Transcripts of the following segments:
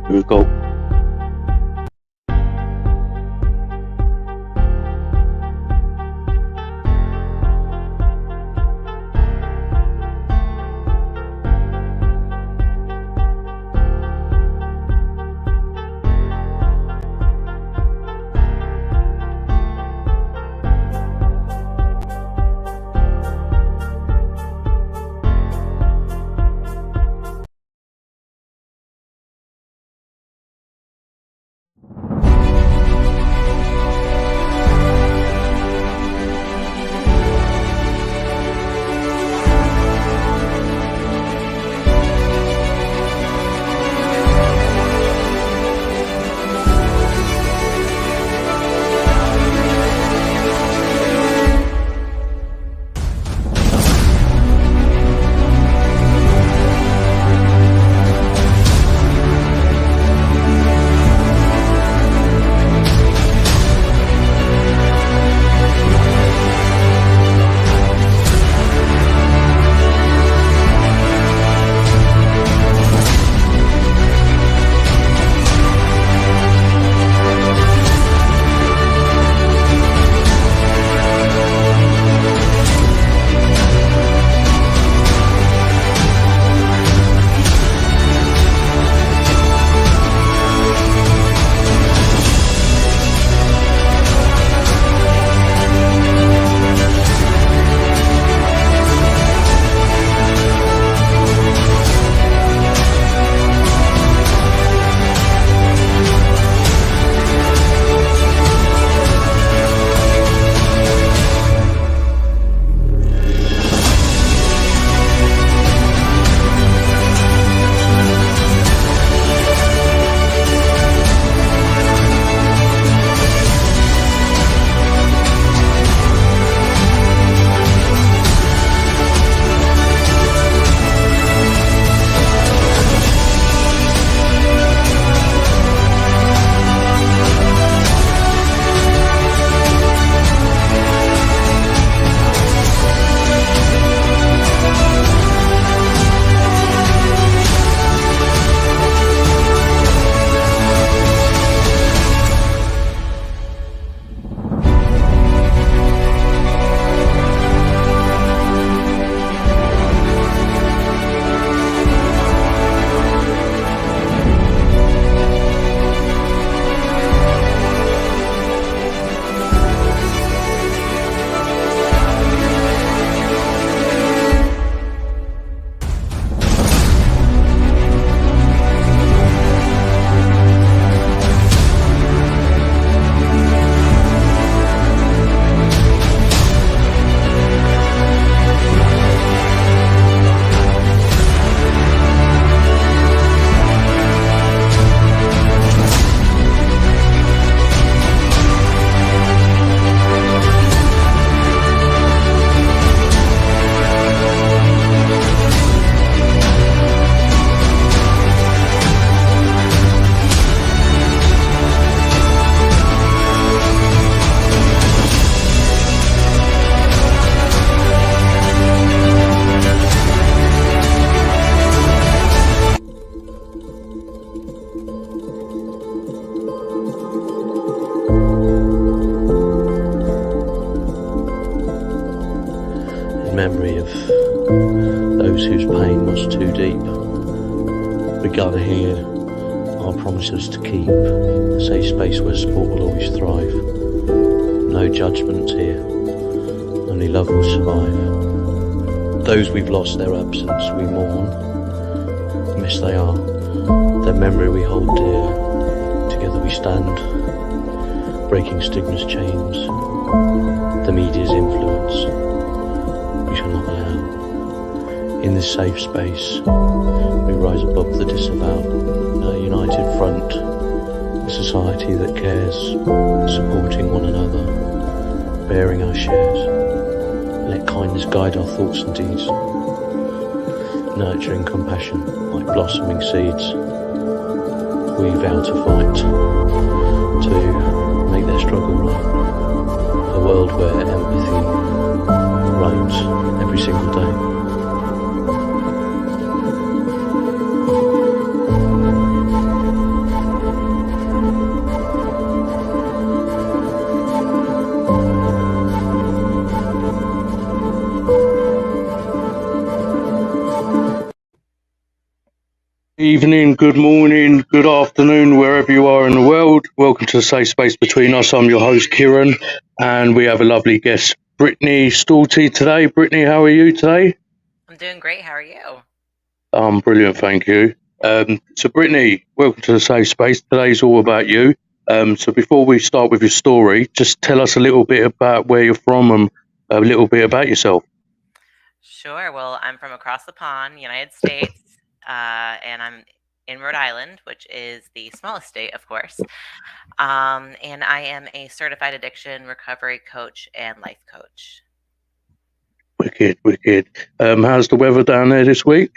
We've got memory of those whose pain was too deep. We gather here our promises to keep, a safe space where sport will always thrive. No judgments here, only love will survive. Those we've lost, their absence we mourn. Miss they are, their memory we hold dear. Together we stand, breaking stigma's chains, the media's influence we shall not allow. In this safe space, we rise above the disavowed, a united front, a society that cares, supporting one another, bearing our shares. Let kindness guide our thoughts and deeds, nurturing compassion like blossoming seeds. We vow to fight, to make their struggle right, a world where empathy reigns every single day. Evening, good morning, good afternoon, wherever you are in the world. Welcome to the Safe Space Between Us. I'm your host, Kieran, and we have a lovely guest, Brittany Storyi, today. Brittany, how are you today? I'm doing great. How are you? I'm brilliant, thank you. So, Brittany, welcome to the Safe Space. Today's all about you. So, before we start with your story, just tell us a little bit about where you're from and a little bit about yourself. Sure. Well, I'm from across the pond, United States, and I'm in Rhode Island, which is the smallest state, of course. And I am a certified addiction recovery coach and life coach. Wicked, wicked. How's the weather down there this week?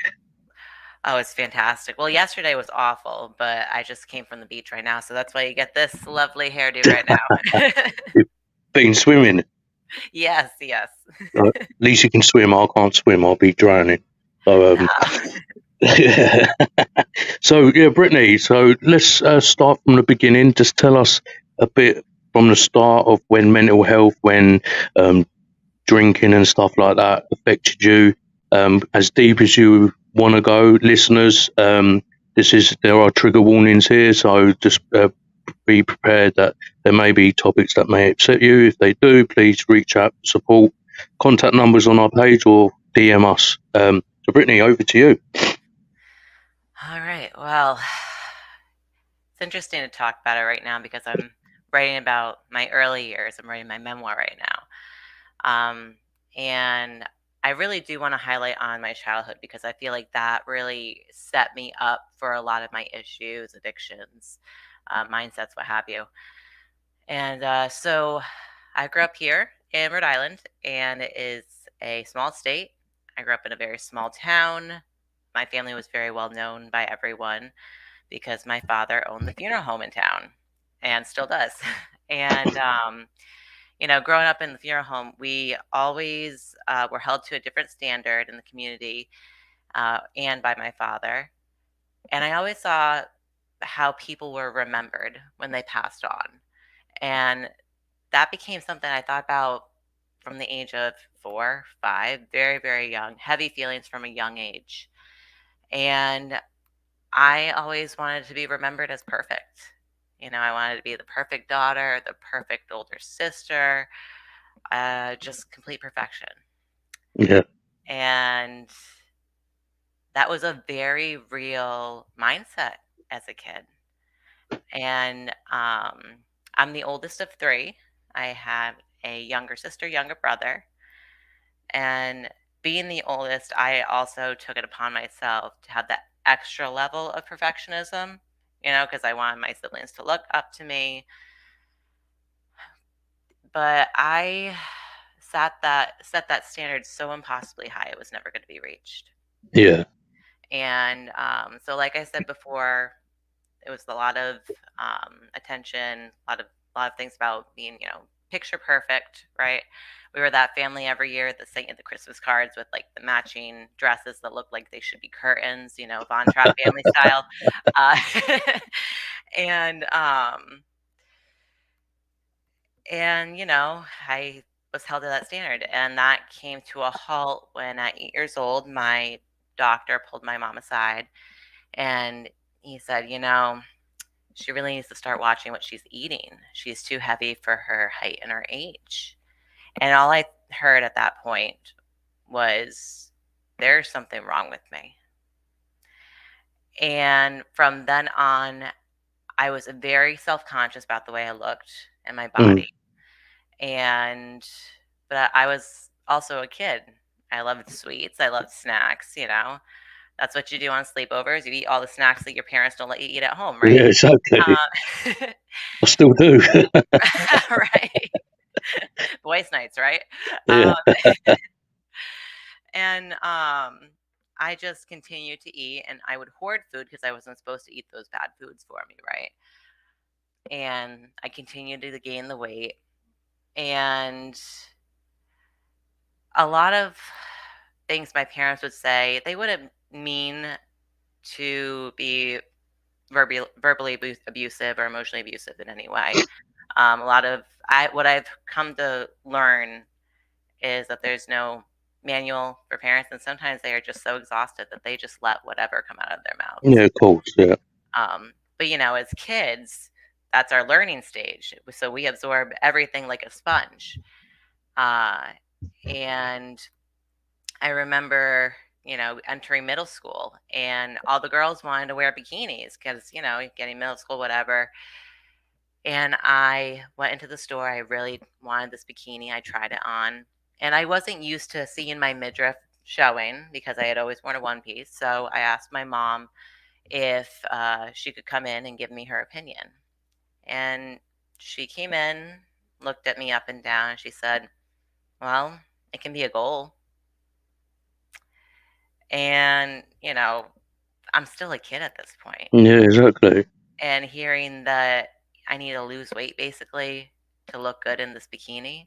Oh, it's fantastic. Well, yesterday was awful, but I just came from the beach right now, so that's why you get this lovely hairdo right now. You've been swimming. Yes, yes. At least you can swim. I can't swim. I'll be drowning. So, No. yeah. So yeah, Brittany. So let's start from the beginning. Just tell us a bit from the start of when mental health, when um, drinking and stuff like that affected you. As deep as you want to go, listeners. There are trigger warnings here, so just be prepared that there may be topics that may upset you. If they do, please reach out for support. Contact numbers on our page or DM us. So, Brittany, over to you. All right. Well, it's interesting to talk about it right now because I'm writing about my early years. I'm writing my memoir right now. And I really do want to highlight on my childhood because I feel like that really set me up for a lot of my issues, addictions, mindsets, what have you. And so I grew up here in Rhode Island, and it is a small state. I grew up in a very small town. My family was very well known by everyone because my father owned the funeral home in town and still does. And, growing up in the funeral home, we always were held to a different standard in the community and by my father. And I always saw how people were remembered when they passed on. And that became something I thought about from the age of 4, 5, very, very young, heavy feelings from a young age. And I always wanted to be remembered as perfect. I wanted to be the perfect daughter, the perfect older sister, just complete perfection. Yeah, And that was a very real mindset as a kid. And I'm the oldest of three. I have a younger sister, younger brother. And being the oldest, I also took it upon myself to have that extra level of perfectionism, because I wanted my siblings to look up to me. But I set that standard so impossibly high it was never going to be reached. yeah, And so, like I said before, it was a lot of attention, a lot of things about being, picture perfect, right? We were that family every year that sent you the Christmas cards with like the matching dresses that looked like they should be curtains, Von Trapp family style. Uh, and I was held to that standard, and that came to a halt when at 8 years old, my doctor pulled my mom aside, and he said, she really needs to start watching what she's eating. She's too heavy for her height and her age. And all I heard at that point was, there's something wrong with me. And from then on, I was very self conscious about the way I looked and my mm, body. But I was also a kid. I loved sweets. I loved snacks. That's what you do on sleepovers. You eat all the snacks that your parents don't let you eat at home, yeah, right? exactly. Uh, I still do. right. Boys' nights, right? Yeah, Um, and I just continued to eat, and I would hoard food because I wasn't supposed to eat those bad foods for me, right? And I continued to gain the weight, and a lot of things my parents would say, they wouldn't mean to be verbally abusive or emotionally abusive in any way. A lot of what I've come to learn is that there's no manual for parents, and sometimes they are just so exhausted that they just let whatever come out of their Yeah, of course. Yeah. But as kids, that's our learning stage. So we absorb everything like a sponge. Uh, and I remember, entering middle school and all the girls wanted to wear bikinis because, getting middle school, whatever. And I went into the store. I really wanted this bikini. I tried it on. And I wasn't used to seeing my midriff showing because I had always worn a one piece. So I asked my mom if she could come in and give me her opinion. And she came in, looked at me up and down, and she said, "Well, it can be a goal." And, I'm still a kid at this point. Yeah, exactly. And hearing that I need to lose weight basically to look good in this bikini,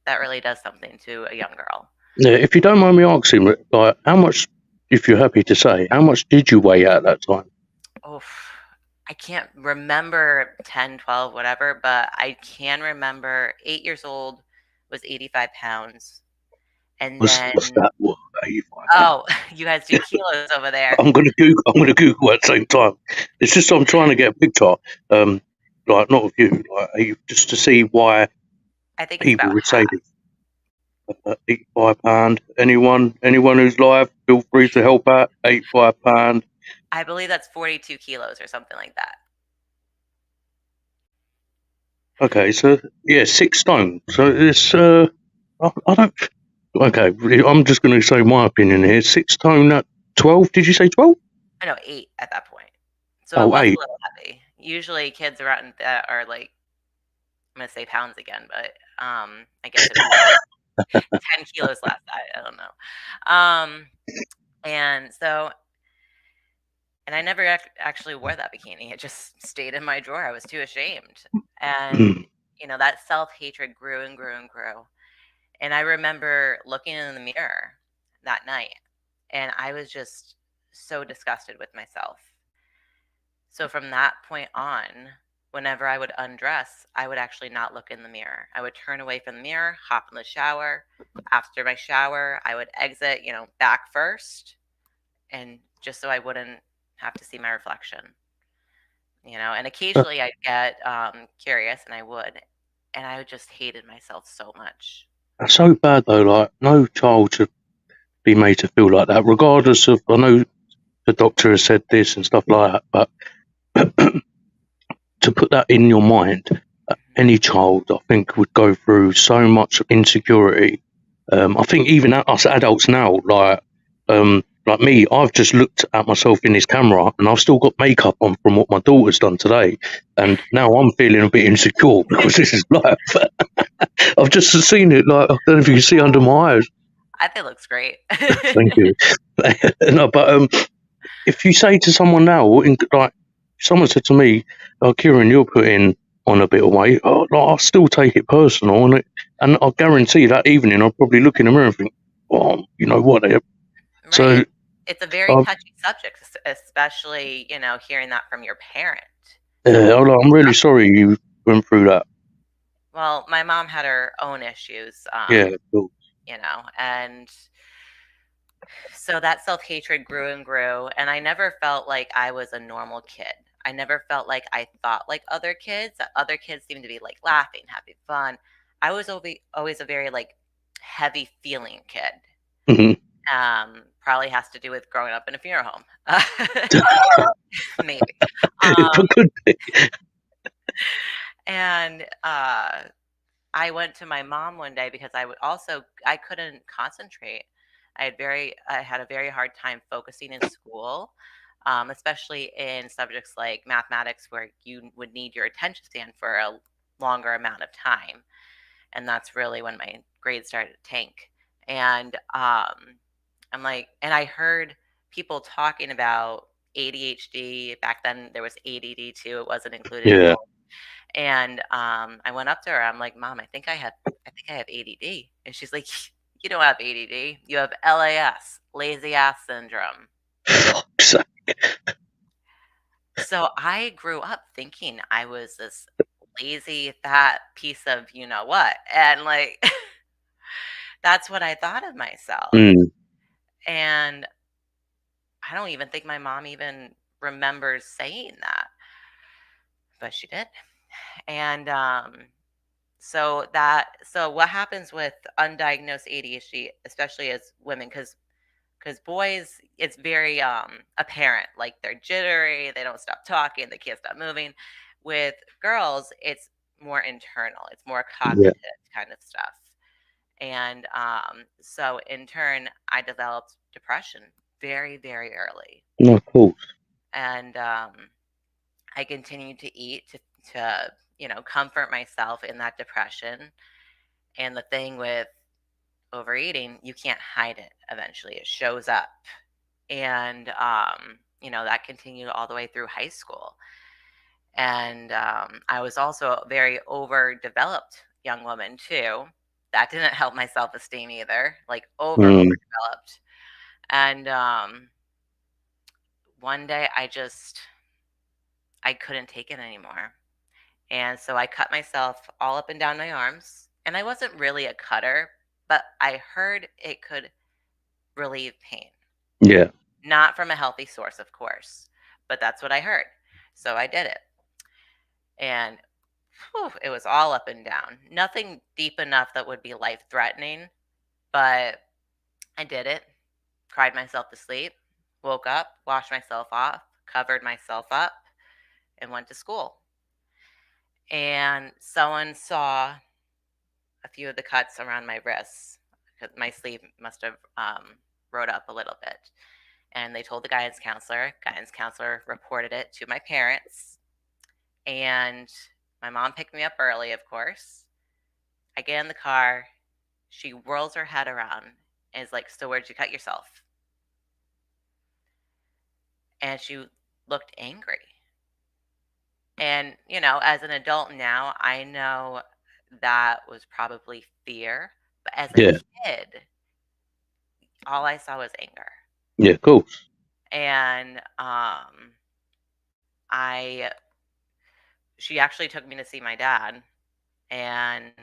that really does something to a young girl. Yeah, if you don't mind me asking, like, how much, if you're happy to say, how much did you weigh at that time? Oh, I can't remember 10, 12, whatever, but I can remember 8 years old was 85 pounds. And What's then, that? What, 85 pounds? oh, you guys do kilos over there. I'm gonna Google. I'm gonna Google at the same time. It's just I'm trying to get a picture, like not of you, like just to see why I think it's people about would say half. this. 85 pound. Anyone who's live, feel free to help out. 85 pound. I believe that's 42 kilos or something like that. Okay, so yeah, 6 stone. So it's I don't. Okay, I'm just going to say my opinion here. 6 stone at 12. Did you say 12? I know 8 at that point. So it Oh, was a 8. little heavy. Usually kids around that are like, I'm gonna say pounds again, but I guess it was 10 kilos last night. I don't know. And so, and I never actually wore that bikini. It just stayed in my drawer. I was too ashamed. And, that self hatred grew and grew and grew. And I remember looking in the mirror that night and I was just so disgusted with myself. So from that point on, whenever I would undress, I would actually not look in the mirror. I would turn away from the mirror, hop in the shower. After my shower, I would exit, back first, and just so I wouldn't have to see my reflection. And occasionally I'd get curious, and I would, and I just hated myself so much. That's so bad though. Like no child should be made to feel like that, regardless of. I know the doctor has said this and stuff like that, but to put that in your mind, any child, I think, would go through so much insecurity. I think even us adults now, like me, I've just looked at myself in this camera and I've still got makeup on from what my daughter's done today, and now I'm feeling a bit insecure because this is life. I've just seen it. Like I don't know if you can see under my eyes. I think it looks great. Thank you. No, but if you say to someone now, like someone said to me, "Oh, Kieran, you're putting on a bit of weight," I'll still take it personal, and I guarantee that evening I'll probably look in the mirror and think, "Oh, you know what?" So, Right. It's a very touchy subject, especially, hearing that from your parent. So, I'm really sorry you went through that. well, my mom had her own issues, Yeah, cool. and so that self-hatred grew and grew, and I never felt like I was a normal kid. I never felt like I thought like other kids. Other kids seemed to be like laughing, having fun. I was always a very like heavy feeling kid. Mhm. Probably has to do with growing up in a funeral home. Maybe. It could be. And I went to my mom one day because I couldn't concentrate. I had a very hard time focusing in school, especially in subjects like mathematics where you would need your attention span for a longer amount of time. And that's really when my grades started to tank. And I'm like, and I heard people talking about ADHD. Back then there was ADD too. It wasn't included in Yeah. both. And I went up to her. I'm like, "Mom, I think I have ADD." And she's like, "You don't have ADD. You have LAS, lazy ass syndrome." Fuck's sake. So I grew up thinking I was this lazy, fat piece of you know what, and like that's what I thought of myself. Mm. And I don't even think my mom even remembers saying that, but she did. And so what happens with undiagnosed ADHD, especially as women, because boys, it's very apparent, like they're jittery, they don't stop talking, they can't stop moving. With girls, it's more internal, it's more Yeah. cognitive kind of stuff. And so in turn, I developed depression very, very early. No, of course. And I continued to eat to comfort myself in that depression. And the thing with overeating, you can't hide it. Eventually, it shows up. And that continued all the way through high school. And I was also a very overdeveloped young woman too. That didn't help my self-esteem either, like overdeveloped. And one day I couldn't take it anymore. And so I cut myself all up and down my arms. And I wasn't really a cutter, but I heard it could relieve pain. Yeah. Not from a healthy source, of course, but that's what I heard. So I did it. And it was all up and down. Nothing deep enough that would be life-threatening, but I did it. Cried myself to sleep, woke up, washed myself off, covered myself up, and went to school. And someone saw a few of the cuts around my wrists, because my sleeve must have rode up a little bit. And they told the guidance counselor. Guidance counselor reported it to my parents. And my mom picked me up early, of course. I get in the car. She whirls her head around and is like, "So where'd you cut yourself?" And she looked angry. And, as an adult now, I know that was probably fear. But as a kid, all I saw was anger. Yeah, of course. And she actually took me to see my dad, and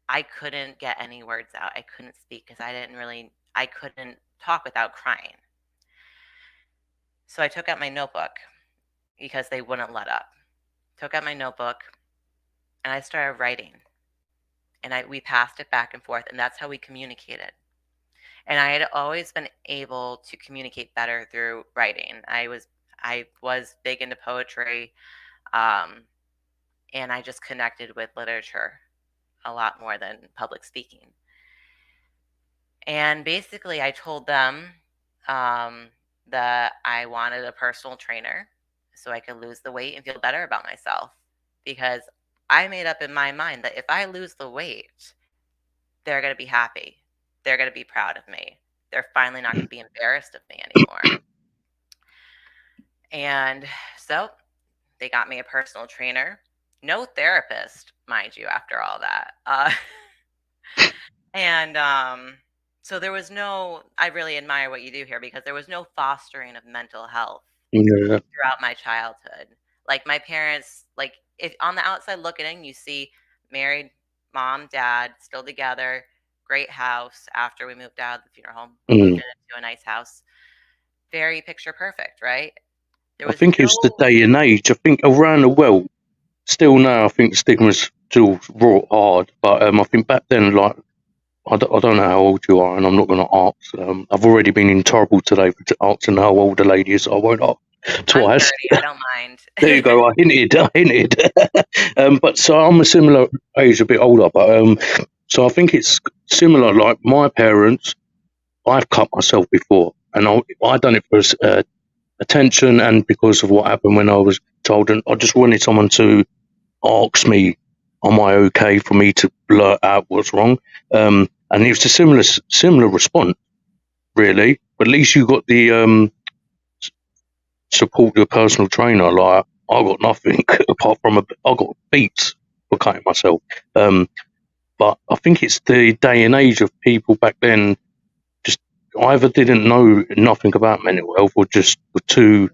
I couldn't get any words out. I couldn't speak because I couldn't talk without crying. So I took out my notebook because they wouldn't let up. Took out my notebook and I started writing. And we passed it back and forth, and that's how we communicated. And I had always been able to communicate better through writing. I was big into poetry, and I just connected with literature a lot more than public speaking. And basically, I told them that I wanted a personal trainer so I could lose the weight and feel better about myself, because I made up in my mind that if I lose the weight, they're going to be happy. They're going to be proud of me. They're finally not going to be embarrassed of me anymore. And so they got me a personal trainer. No therapist, mind you, after all that. And so there was I really admire what you do here, because there was no fostering of mental health throughout my childhood. Like my parents, like if on the outside looking in, you see married mom, dad, still together, great house after we moved out of the funeral home, moved into a nice house. Very picture perfect, right? I think it's the day and age. I think around the world, still now, I think the stigma's still wrought hard. But I think back then, like, I don't know how old you are, and I'm not going to ask. I've already been in trouble today for asking how old the lady is. So I won't ask twice. I'm 30, I don't mind. There you go. I hinted. But so I'm a similar age, a bit older. But so I think it's similar. Like my parents, I've cut myself before, and I done it for attention and because of what happened when I was told, and I just wanted someone to ask me, am I okay, for me to blurt out what's wrong? And it was a similar response, really. But at least you got the support of your personal trainer. Like I got nothing apart from I got beats for cutting myself. But I think it's the day and age of people back then just either didn't know nothing about mental health or just were too,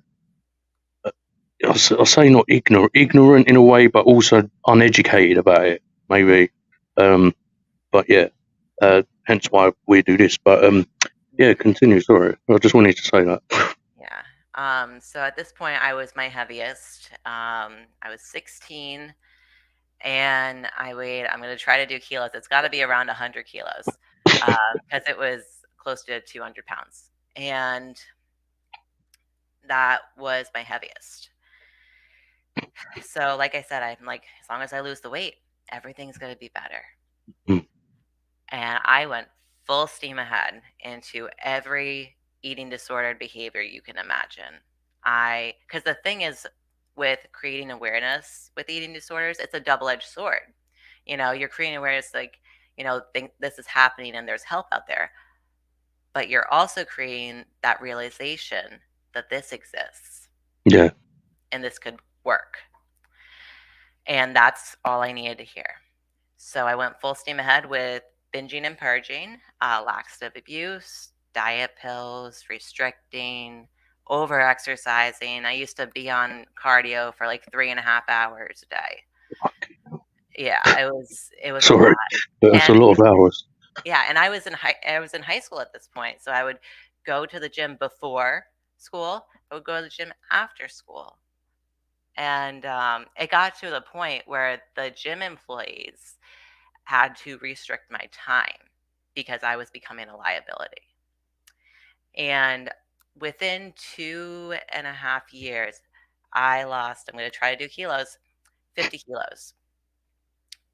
I'll say not ignorant in a way, but also uneducated about it, maybe. But yeah, hence why we do this. But Yeah, continue. Sorry, I just wanted to say that. Yeah. So at this point, I was my heaviest. I was 16, and I weighed. I'm going to try to do kilos. It's got to be around 100 kilos, because it was close to 200 pounds, and that was my heaviest. So, like I said, I'm like, as long as I lose the weight, everything's going to be better. Mm. And I went full steam ahead into every eating disordered behavior you can imagine. Because the thing is, with creating awareness with eating disorders, it's a double edged sword. You're creating awareness, like, think this is happening and there's help out there. But you're also creating that realization that this exists Yeah. and this could work. And that's all I needed to hear. So I went full steam ahead with binging and purging, laxative abuse, diet pills, restricting, over exercising. I used to be on cardio for like 3.5 hours a day. Yeah, it was a Sorry, lot. but that's a And lot of hours. yeah, and I was in high school at this point, so I would go to the gym before school. I would go to the gym after school. And it got to the point where the gym employees had to restrict my time because I was becoming a liability. And within 2.5 years, I lost, I'm going to try to do kilos, 50 kilos.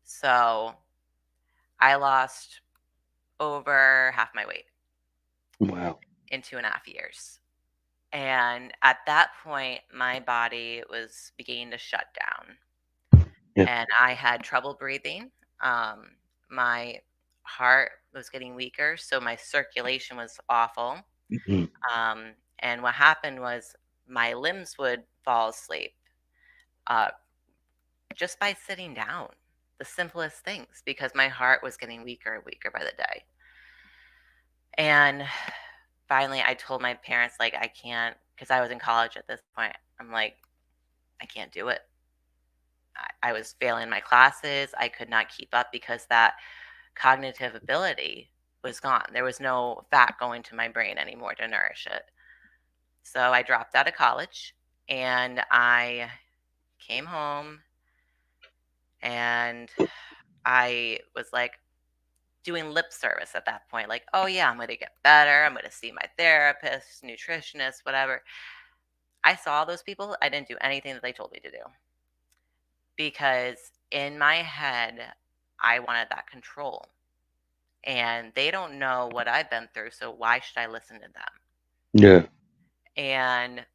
So I lost over half my weight Wow. in 2.5 years. And at that point, my body was beginning to shut down. Yeah. And I had trouble breathing. My heart was getting weaker, so my circulation was awful. Mm. And what happened was my limbs would fall asleep uh, just by sitting down. The simplest things, because my heart was getting weaker and weaker by the day. And finally, I told my parents, like, I can't, because I was in college at this point. I'm like, I can't do it. I was failing my classes. I could not keep up because that cognitive ability was gone. There was no fat going to my brain anymore to nourish it. So I dropped out of college and I came home, and I was like doing lip service at that point. Like, oh yeah, I'm going to get better. I'm going to see my therapist, nutritionist, whatever. I saw those people. I didn't do anything that they told me to do because in my head, I wanted that control. And they don't know what I've been through, so why should I listen to them? Yeah. And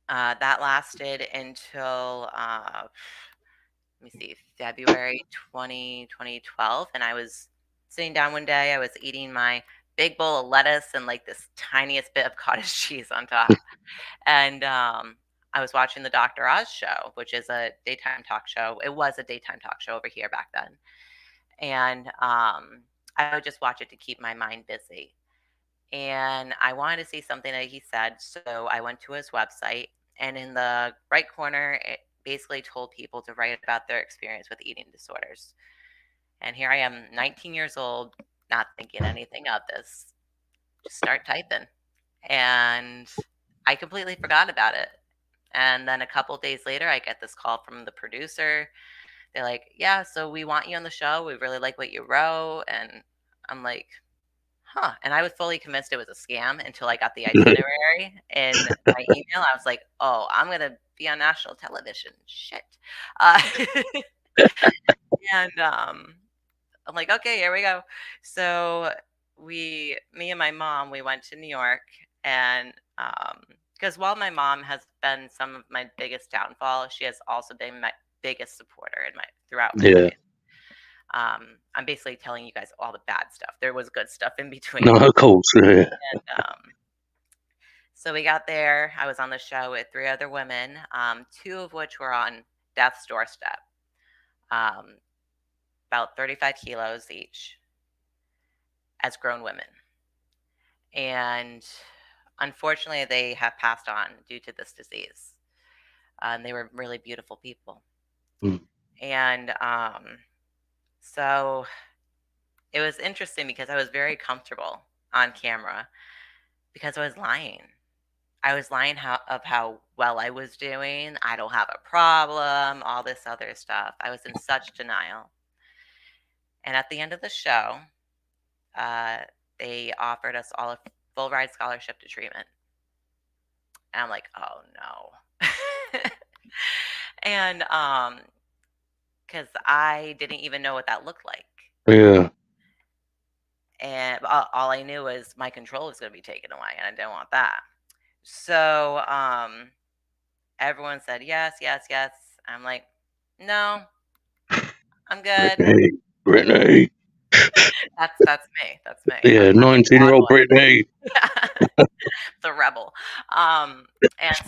that lasted until, let me see, February 2012. And I was sitting down one day, I was eating my big bowl of lettuce and like this tiniest bit of cottage cheese on top. And I was watching the Dr. Oz show, which is a daytime talk show. It was a daytime talk show over here back then. And I would just watch it to keep my mind busy. And I wanted to see something that he said. So I went to his website, and in the right corner, it basically told people to write about their experience with eating disorders. And here I am, 19 years old, not thinking anything of this. Just start typing. And I completely forgot about it. And then a couple days later, I get this call from the producer. They're like, yeah, so we want you on the show. We really like what you wrote. And I'm like, huh. And I was fully convinced it was a scam until I got the itinerary in my email. I was like, oh, I'm going to be on national television. Shit. Uh, and I'm like, okay, here we go. So me and my mom, we went to New York, and because while my mom has been some of my biggest downfall, she has also been my biggest supporter throughout my Yeah. life. I'm basically telling you guys all the bad stuff. There was good stuff in between. No, of course. Yeah. And, so we got there. I was on the show with 3 other women, 2 of which were on death's doorstep, about 35 kilos each, as grown women. And unfortunately, they have passed on due to this disease. And they were really beautiful people. Mm. And so it was interesting because I was very comfortable on camera because I was lying. I was lying how well I was doing. I don't have a problem, all this other stuff. I was in such denial. And at the end of the show, uh, they offered us all a full ride scholarship to treatment. And I'm like, oh no. And because I didn't even know what that looked like. Yeah. And all I knew was my control was going to be taken away, and I didn't want that. So everyone said yes, yes, yes. I'm like, no, I'm good. Brittany. That's me. That's me. Yeah, I'm a 19-year-old Brittany. the rebel. And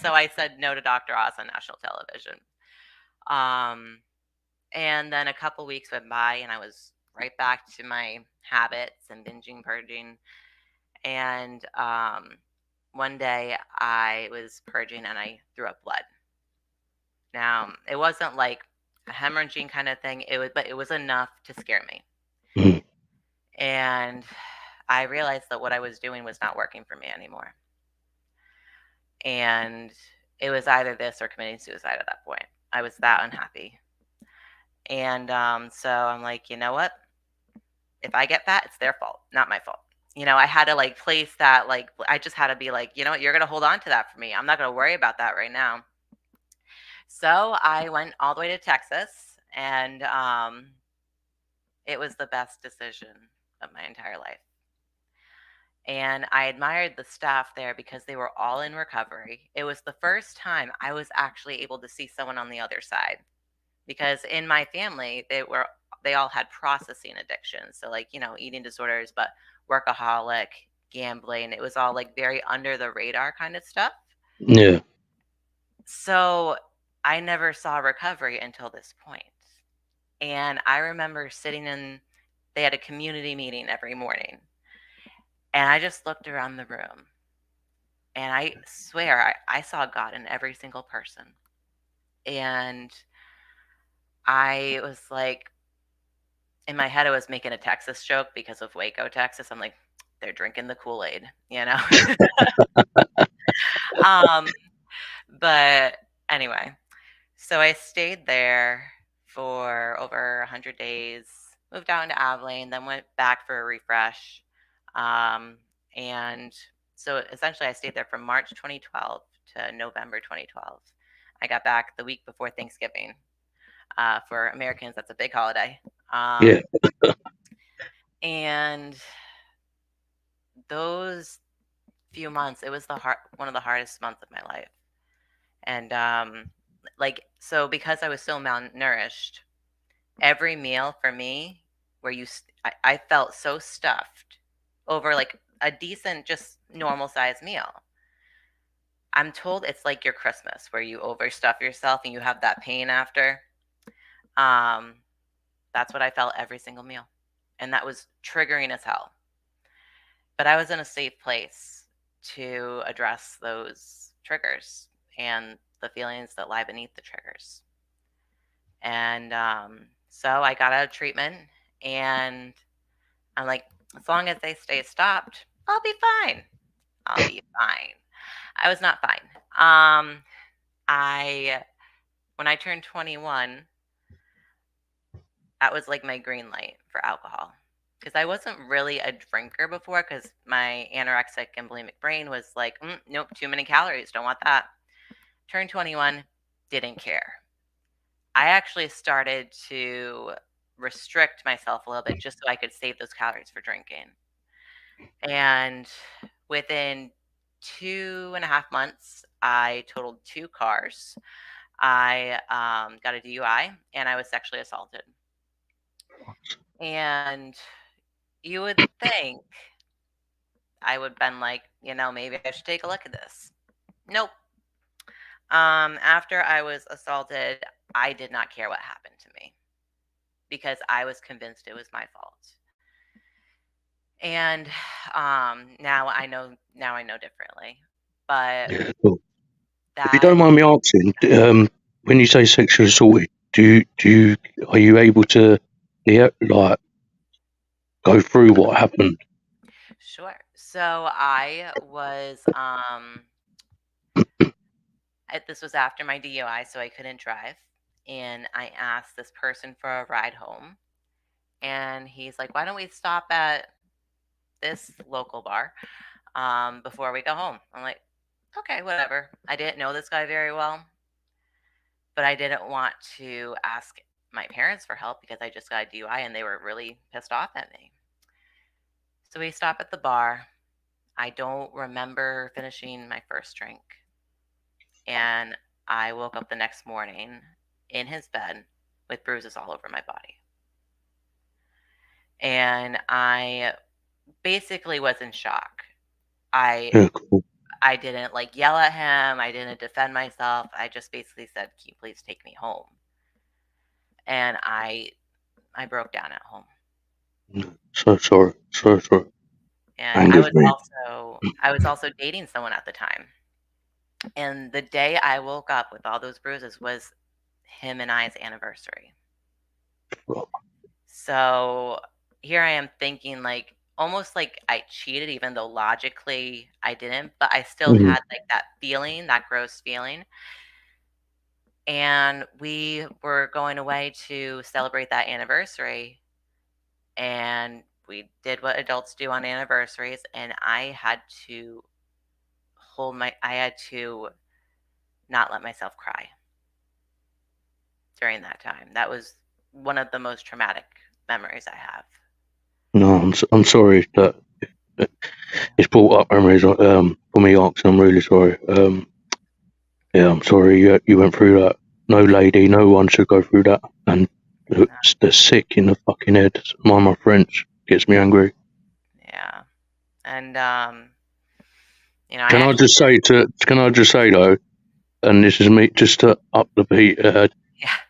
so I said no to Dr. Oz on national television. And then a couple weeks went by, and I was right back to my habits and binging, purging. And one day I was purging and I threw up blood. Now, it wasn't like a hemorrhaging kind of thing. But it was enough to scare me. Mm. And I realized that what I was doing was not working for me anymore. And it was either this or committing suicide at that point. I was that unhappy. And so I'm like, you know what? If I get fat, it's their fault, not my fault. I had to like place that, like, I just had to be like, you know what? You're going to hold on to that for me. I'm not going to worry about that right now. So I went all the way to Texas, and it was the best decision of my entire life. And I admired the staff there because they were all in recovery. It was the first time I was actually able to see someone on the other side, because in my family, they all had processing addictions. So like, eating disorders, but workaholic, gambling. It was all like very under the radar kind of stuff. Yeah. So I never saw recovery until this point. And I remember they had a community meeting every morning. And I just looked around the room, and I swear I saw God in every single person. And I was like, in my head, I was making a Texas joke because of Waco, Texas. I'm like, they're drinking the Kool-Aid, But anyway, so I stayed there for over 100 days, moved out into Abilene, then went back for a refresh. And so essentially I stayed there from March 2012 to November 2012. I got back the week before Thanksgiving. For Americans, that's a big holiday. Yeah. And those few months, it was one of the hardest months of my life. And so because I was so malnourished, every meal for me I felt so stuffed over like a decent, just normal size meal. I'm told it's like your Christmas where you overstuff yourself and you have that pain after. That's what I felt every single meal. And that was triggering as hell. But I was in a safe place to address those triggers and the feelings that lie beneath the triggers. And so I got out of treatment, and I'm like, as long as they stay stopped, I'll be fine. I'll be fine. I was not fine. When I turned 21, that was like my green light for alcohol, because I wasn't really a drinker before, because my anorexic and bulimic brain was like, nope, too many calories, don't want that. Turned 21, didn't care. I actually started to restrict myself a little bit just so I could save those calories for drinking. And within 2.5 months, I totaled 2 cars. I got a DUI, and I was sexually assaulted. And you would think I would have been like, maybe I should take a look at this. Nope. After I was assaulted, I did not care what happened to me, because I was convinced it was my fault. And now I know differently. But Yeah, cool. If you don't mind me asking, when you say sexually assaulted, are you able to go through what happened? Sure. So I was this was after my DUI, so I couldn't drive, and I asked this person for a ride home, and he's like, "Why don't we stop at this local bar before we go home?" I'm like, "Okay, whatever." I didn't know this guy very well, but I didn't want to ask my parents for help because I just got a DUI and they were really pissed off at me. So we stop at the bar. I don't remember finishing my first drink. And I woke up the next morning in his bed with bruises all over my body. And I basically was in shock. I Yeah, cool. I didn't like yell at him. I didn't defend myself. I just basically said, "Can you please take me home?" And I broke down at home. So sorry. So sorry. And Angers me. I was also dating someone at the time. And the day I woke up with all those bruises was him and I's anniversary. So here I am thinking like almost like I cheated, even though logically I didn't, but I still Mhm. had like that feeling, that gross feeling. And we were going away to celebrate that anniversary. And we did what adults do on anniversaries. And I had to not let myself cry during that time. That was one of the most traumatic memories I have. No, I'm sorry that it's brought up memories for me, Ox. I'm really sorry. Yeah, I'm sorry you went through that. No lady, no one should go through that. And they're sick in the fucking head. My French gets me angry. Yeah. And I Can I actually just say though, and this is me just to up the beat, yeah.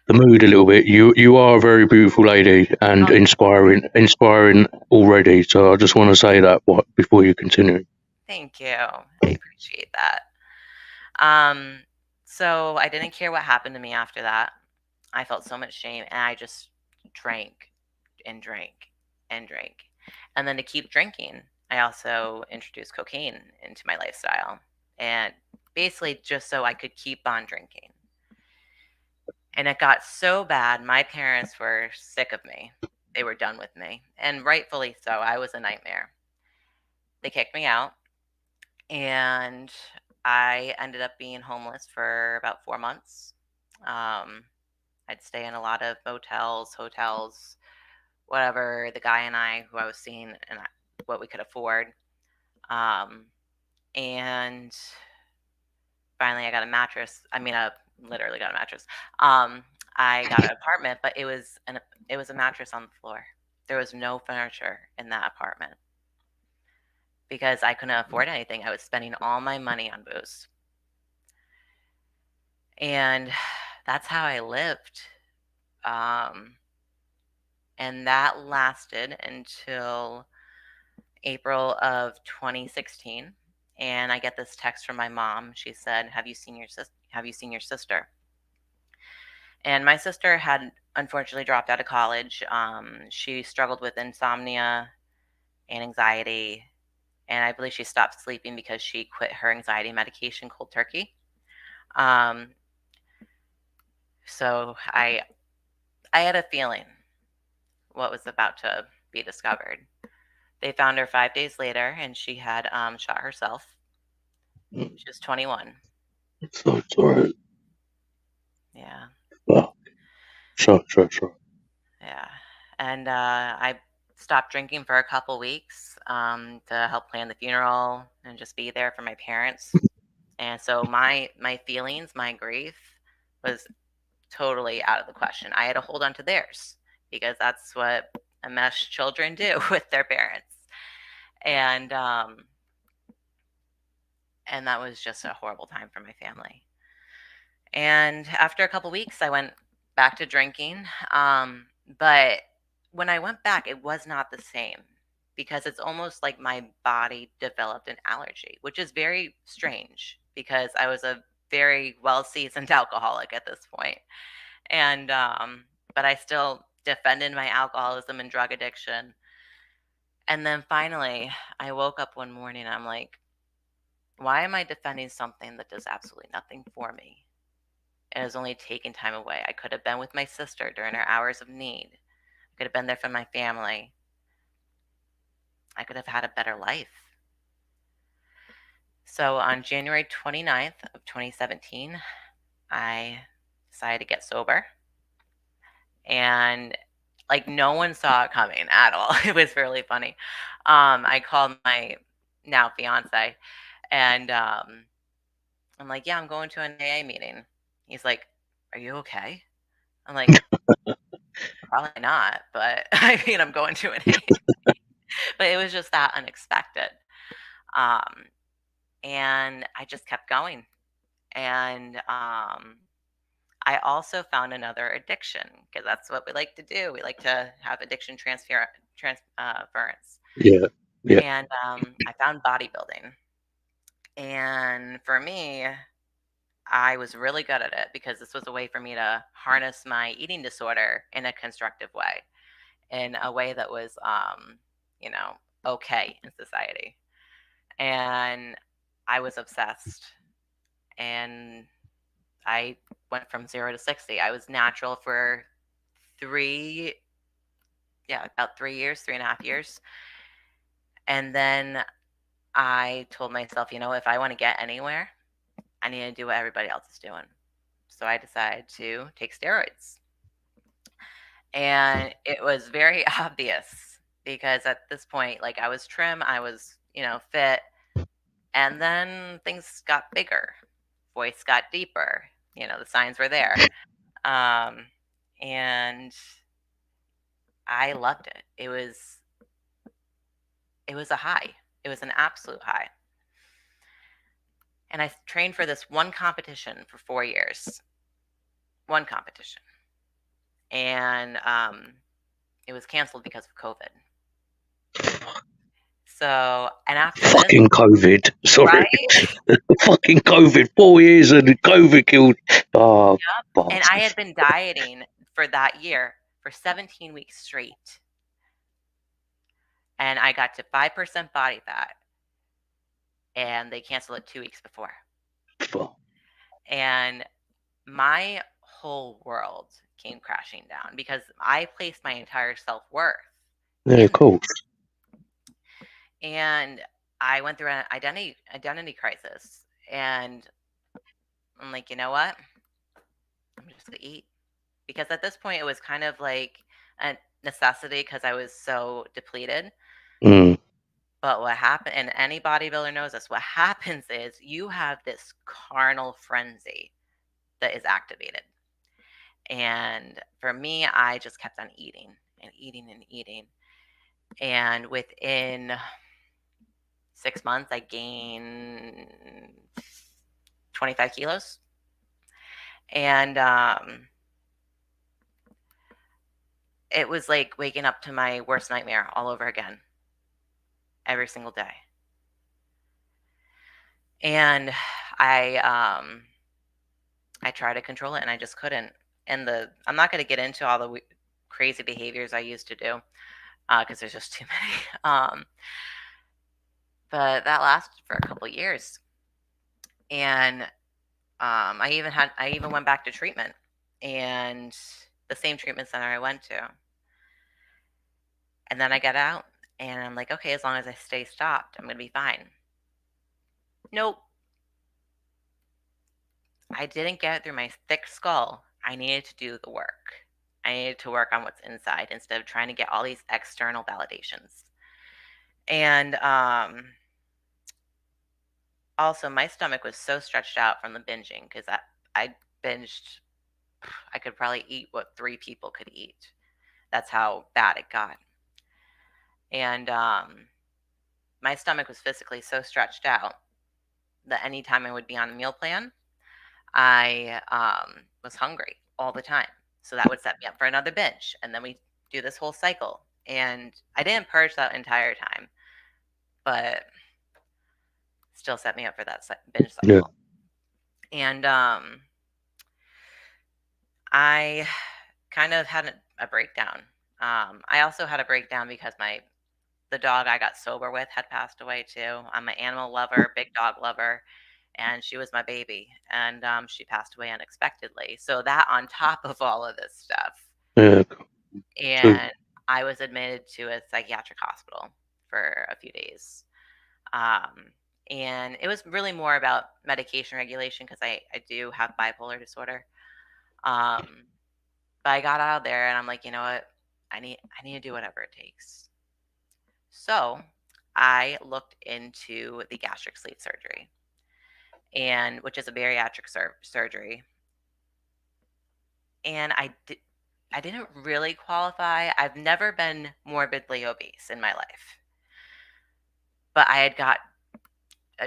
the mood a little bit. You are a very beautiful lady and Oh, inspiring already. So I just want to say that before you continue. thank you. I appreciate that. So I didn't care what happened to me after that. I felt so much shame and I just drank and drank and drank. And then to keep drinking, I also introduced cocaine into my lifestyle. And basically just so I could keep on drinking. And it got so bad, my parents were sick of me. They were done with me. And rightfully so. I was a nightmare. They kicked me out. And I ended up being homeless for about 4 months. I'd stay in a lot of motels, hotels, whatever the guy and I, who I was seeing, and what we could afford. And finally, I got a mattress. I mean, I literally got a mattress. I got an apartment, but it was a mattress on the floor. There was no furniture in that apartment because I couldn't afford anything. I was spending all my money on booze. And that's how I lived. And that lasted until April of 2016. And I get this text from my mom. She said, Have you seen your sister? And my sister had unfortunately dropped out of college. She struggled with insomnia and anxiety. And I believe she stopped sleeping because she quit her anxiety medication cold turkey. So I had a feeling what was about to be discovered. They found her 5 days later, and she had shot herself. She was 21. So sorry. Yeah, Oh, sure. yeah. And I stopped drinking for a couple weeks to help plan the funeral and just be there for my parents. And so my feelings, my grief, was totally out of the question. I had to hold on to theirs because that's what enmeshed children do with their parents. And that was just a horrible time for my family. And after a couple weeks, I went back to drinking. But when I went back, it was not the same because it's almost like my body developed an allergy, which is very strange because I was a very well seasoned alcoholic at this point. And, but I still defended my alcoholism and drug addiction. And then finally, I woke up one morning and I'm like, why am I defending something that does absolutely nothing for me? It has only taken time away. I could have been with my sister during her hours of need. I could have been there for my family. I could have had a better life. So on January 29th of 2017, I decided to get sober. And like no one saw it coming at all. It was really funny. I called my now fiance and I'm like, yeah, I'm going to an AA meeting. He's like, are you okay? I'm like, probably not, but I mean, I'm going to an AA. But it was just that unexpected. Um, and I just kept going. And I also found another addiction because that's what we like to do. We like to have addiction transference. Yeah. Yeah. And I found bodybuilding. And for me, I was really good at it because this was a way for me to harness my eating disorder in a constructive way, in a way that was, you know, okay in society. And I was obsessed. And I went from 0 to 60. I was natural for three, yeah, about 3 years, 3.5 years. And then I told myself, you know, if I want to get anywhere, I need to do what everybody else is doing. So I decided to take steroids. And it was very obvious because at this point, like I was trim, I was, fit. And then things got bigger, voice got deeper, the signs were there. And I loved it. It was a high. It was an absolute high. And I trained for this one competition for 4 years. One competition. And it was canceled because of COVID. So, and after this, Fucking COVID. Sorry. right? Fucking COVID. 4 years and COVID killed. Oh, Yep. And I had been dieting for that year for 17 weeks straight. And I got to 5% body fat. And they canceled it 2 weeks before. fuck. And my whole world came crashing down because I placed my entire self-worth Yeah, in of course. and I went through an identity crisis. And I'm like, you know what? I'm just gonna eat. Because at this point it was kind of like a necessity because I was so depleted. Mm. But what happened, and any bodybuilder knows this, what happens is you have this carnal frenzy that is activated. And for me, I just kept on eating and eating and eating. And within 6 months, I gained 25 kilos. And it was like waking up to my worst nightmare all over again, every single day. And I tried to control it, and I just couldn't. And I'm not going to get into all the crazy behaviors I used to do because there's just too many. But that lasted for a couple years, and I even went back to treatment, and the same treatment center I went to. And then I got out, and I'm like, okay, as long as I stay stopped, I'm gonna be fine. Nope, I didn't get it through my thick skull. I needed to do the work. I needed to work on what's inside instead of trying to get all these external validations. And also, my stomach was so stretched out from the binging because I binged. I could probably eat what 3 people could eat. That's how bad it got. And my stomach was physically so stretched out that anytime I would be on a meal plan, I was hungry all the time. So that would set me up for another binge. And then we do this whole cycle. And I didn't purge that entire time, but still set me up for that binge cycle. Yeah. And I kind of had a breakdown. I also had a breakdown because my the dog I got sober with had passed away too. I'm an animal lover, big dog lover, and she was my baby, and she passed away unexpectedly. So that on top of all of this stuff, Yeah. So, and I was admitted to a psychiatric hospital for a few days. Um, and it was really more about medication regulation because I do have bipolar disorder. Um, but I got out of there and I'm like, you know what? I need to do whatever it takes. So I looked into the gastric sleeve surgery, and which is a bariatric surgery. And I didn't really qualify. I've never been morbidly obese in my life, but I had got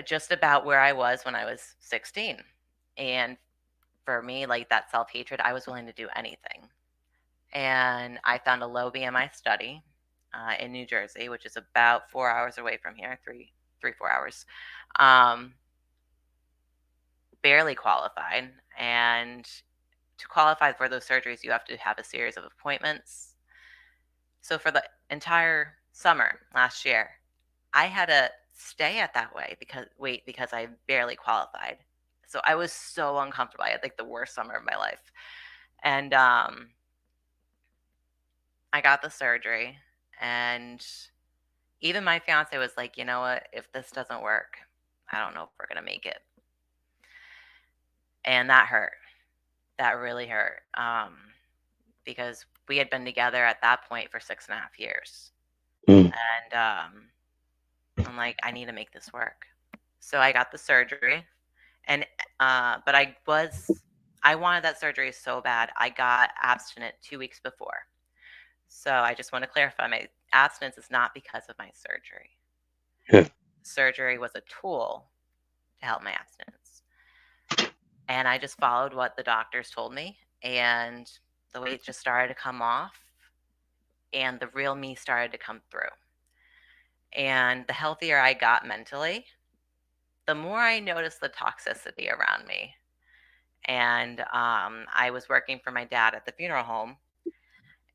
just about where I was when I was 16. And for me, like that self hatred, I was willing to do anything. And I found a low BMI study in New Jersey, which is about 4 hours away from here, 4 hours. Um, Barely qualified. And to qualify for those surgeries, you have to have a series of appointments. So for the entire summer last year, I had to stay at that because I barely qualified. So I was so uncomfortable. I had like the worst summer of my life. And I got the surgery, and even my fiance was like, you know what, if this doesn't work, I don't know if we're gonna make it. And that hurt. That really hurt. Because we had been together at that point for 6.5 years. mm, And I'm like, I need to make this work. So I got the surgery, and but I wanted that surgery so bad. I got abstinent 2 weeks before. So I just want to clarify, my abstinence is not because of my surgery. yeah. Surgery was a tool to help my abstinence. And I just followed what the doctors told me, and the weight just started to come off, and the real me started to come through. And the healthier I got mentally, the more I noticed the toxicity around me. And I was working for my dad at the funeral home,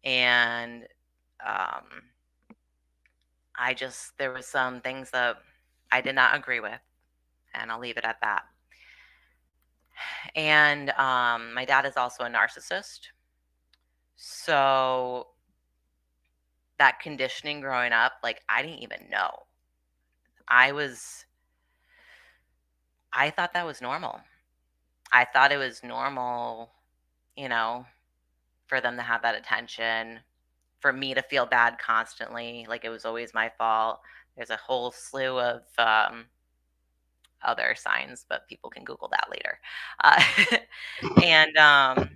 and um, there was some things that I did not agree with, and I'll leave it at that. And my dad is also a narcissist. So that conditioning growing up, like I didn't even know. I thought that was normal. I thought it was normal, you know, for them to have that attention, for me to feel bad constantly, like it was always my fault. There's a whole slew of other signs, but people can Google that later. And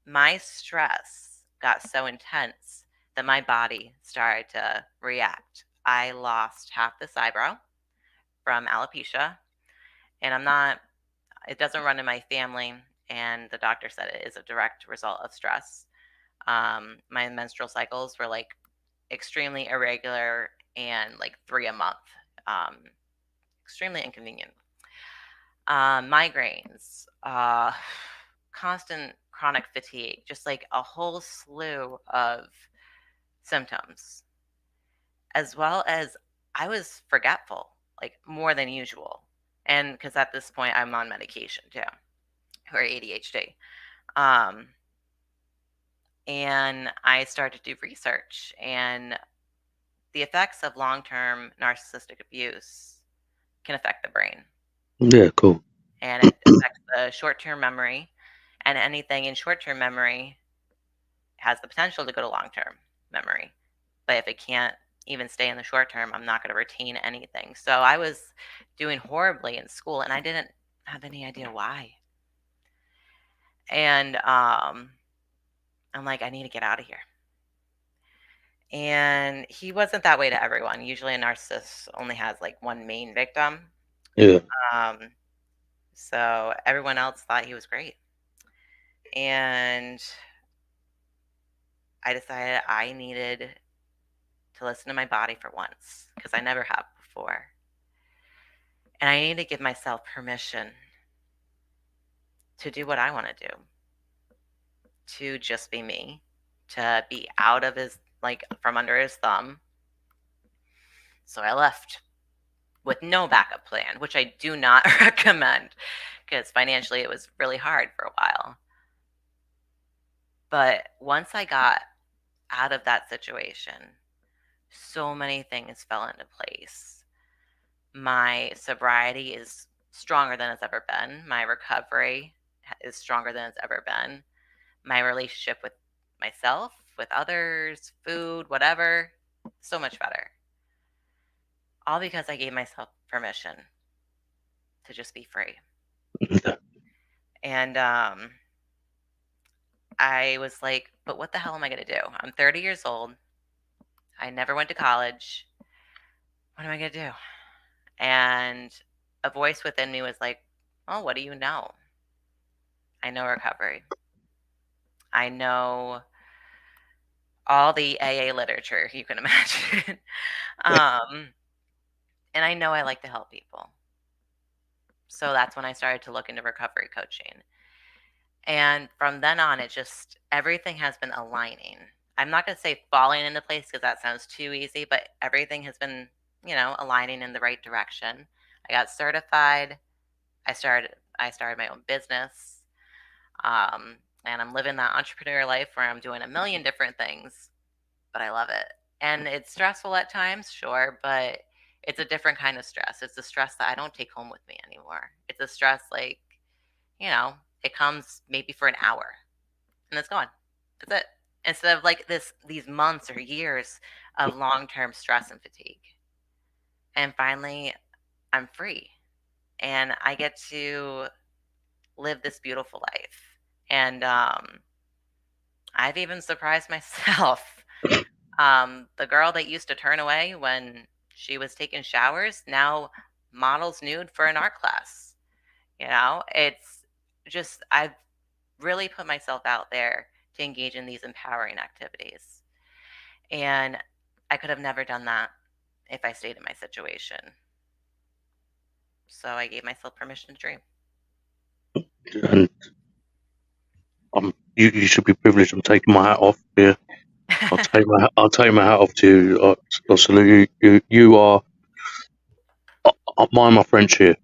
my stress got so intense that my body started to react. I lost half this eyebrow from alopecia, and it doesn't run in my family. And the doctor said it is a direct result of stress. My menstrual cycles were like extremely irregular and like 3 a month. Extremely inconvenient. Migraines, constant chronic fatigue, just like a whole slew of symptoms, as well as I was forgetful, like more than usual. And because at this point I'm on medication too, for ADHD. Um, and I started to do research, and the effects of long term narcissistic abuse can affect the brain. Yeah, cool. And it affects the short term memory, and anything in short term memory has the potential to go to long term memory. But if it can't even stay in the short term, I'm not going to retain anything. So I was doing horribly in school, and I didn't have any idea why. And I'm like, I need to get out of here. And he wasn't that way to everyone. Usually a narcissist only has like one main victim. Yeah. Um, so everyone else thought he was great. And I decided I needed to listen to my body for once, because I never have before. And I need to give myself permission to do what I want to do, to just be me, to be out of his like from under his thumb. So I left with no backup plan, which I do not recommend because financially it was really hard for a while. But once I got out of that situation, so many things fell into place. My sobriety is stronger than it's ever been. My recovery is stronger than it's ever been. My relationship with myself, with others, food, whatever, so much better. All because I gave myself permission to just be free. And I was like, but what the hell am I going to do? I'm 30 years old. I never went to college. What am I going to do? And a voice within me was like, oh, what do you know? I know recovery. I know all the AA literature you can imagine. And I know I like to help people. So that's when I started to look into recovery coaching. And from then on, it just, everything has been aligning. I'm not going to say falling into place because that sounds too easy, but everything has been, aligning in the right direction. I got certified. I started my own business. And I'm living that entrepreneur life where I'm doing a million different things, but I love it. And it's stressful at times, sure, but it's a different kind of stress. It's the stress that I don't take home with me anymore. It's a stress like, it comes maybe for an hour and it's gone. That's it. Instead of like these months or years of long-term stress and fatigue. And finally, I'm free and I get to live this beautiful life. And I've even surprised myself. The girl that used to turn away when she was taking showers now models nude for an art class. It's just, I've really put myself out there to engage in these empowering activities. And I could have never done that if I stayed in my situation. So I gave myself permission to dream. And you should be privileged. I'm taking my hat off here. I'll take my hat off to you. I salute you. You are. I mind my French here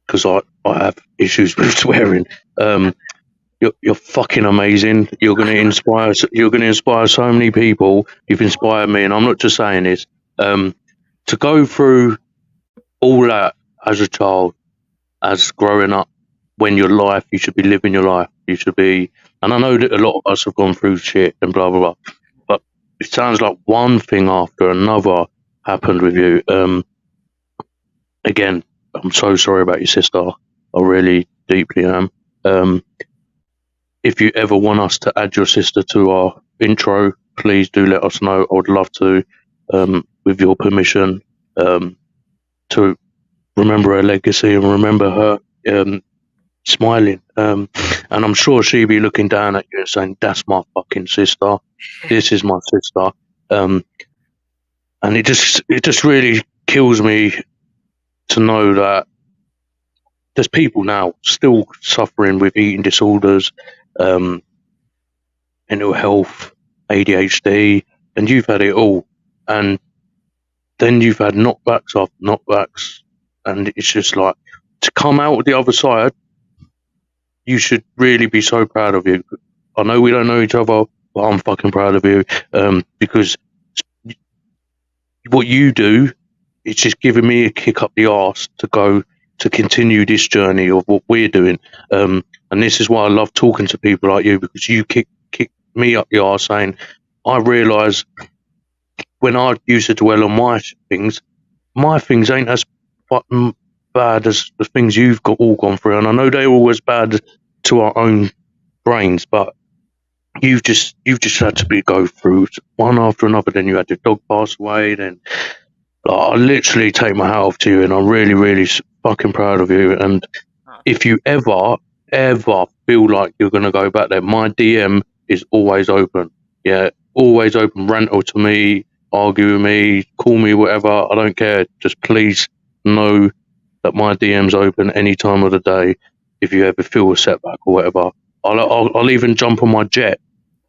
because I have issues with swearing. You're fucking amazing. You're going to inspire so many people. You've inspired me, and I'm not just saying this. To go through all that as a child, as growing up, when you should be living your life. You should be, and I know that a lot of us have gone through shit and blah blah blah. But it sounds like one thing after another happened with you. Again, I'm so sorry about your sister. I really deeply am. If you ever want us to add your sister to our intro, please do let us know. I would love to, with your permission, to remember her legacy and remember her smiling. And I'm sure she'd be looking down at you and saying, that's my fucking sister. This is my sister. And it just really kills me to know that there's people now still suffering with eating disorders, mental health, ADHD, and you've had it all. And then you've had knockbacks after knockbacks, and it's just like, to come out the other side, you should really be so proud of you. I know we don't know each other, but I'm fucking proud of you, because what you do, it's just giving me a kick up the arse to continue this journey of what we're doing. And this is why I love talking to people like you, because you kick me up the arse saying, I realise when I used to dwell on my things ain't as fucking bad as the things you've all gone through. And I know they're always bad to our own brains, but you've just had to go through one after another. Then you had your dog pass away. Then I literally take my hat off to you, and I'm really, really fucking proud of you. And if you ever feel like you're going to go back there, my DM is always open. Yeah, always open. Rant to me, argue with me, call me, whatever. I don't care. Just please know that my DM's open any time of the day. If you ever feel a setback or whatever, I'll even jump on my jet.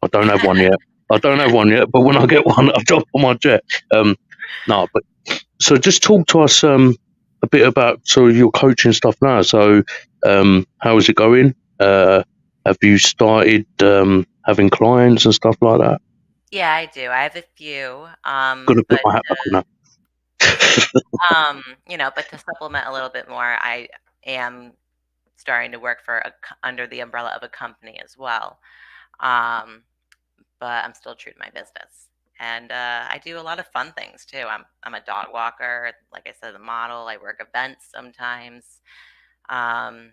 I don't have one yet. I don't have one yet, but when I get one, I'll jump on my jet. No, but so just talk to us a bit about your coaching stuff now. So how is it going? Have you started having clients and stuff like that? Yeah, I do. I have a few. Gonna put But my hat back on but to supplement a little bit more, I am starting to work for under the umbrella of a company as well. Um, but I'm still true to my business. And I do a lot of fun things too. I'm a dog walker, like I said, a model. I work events sometimes. Um,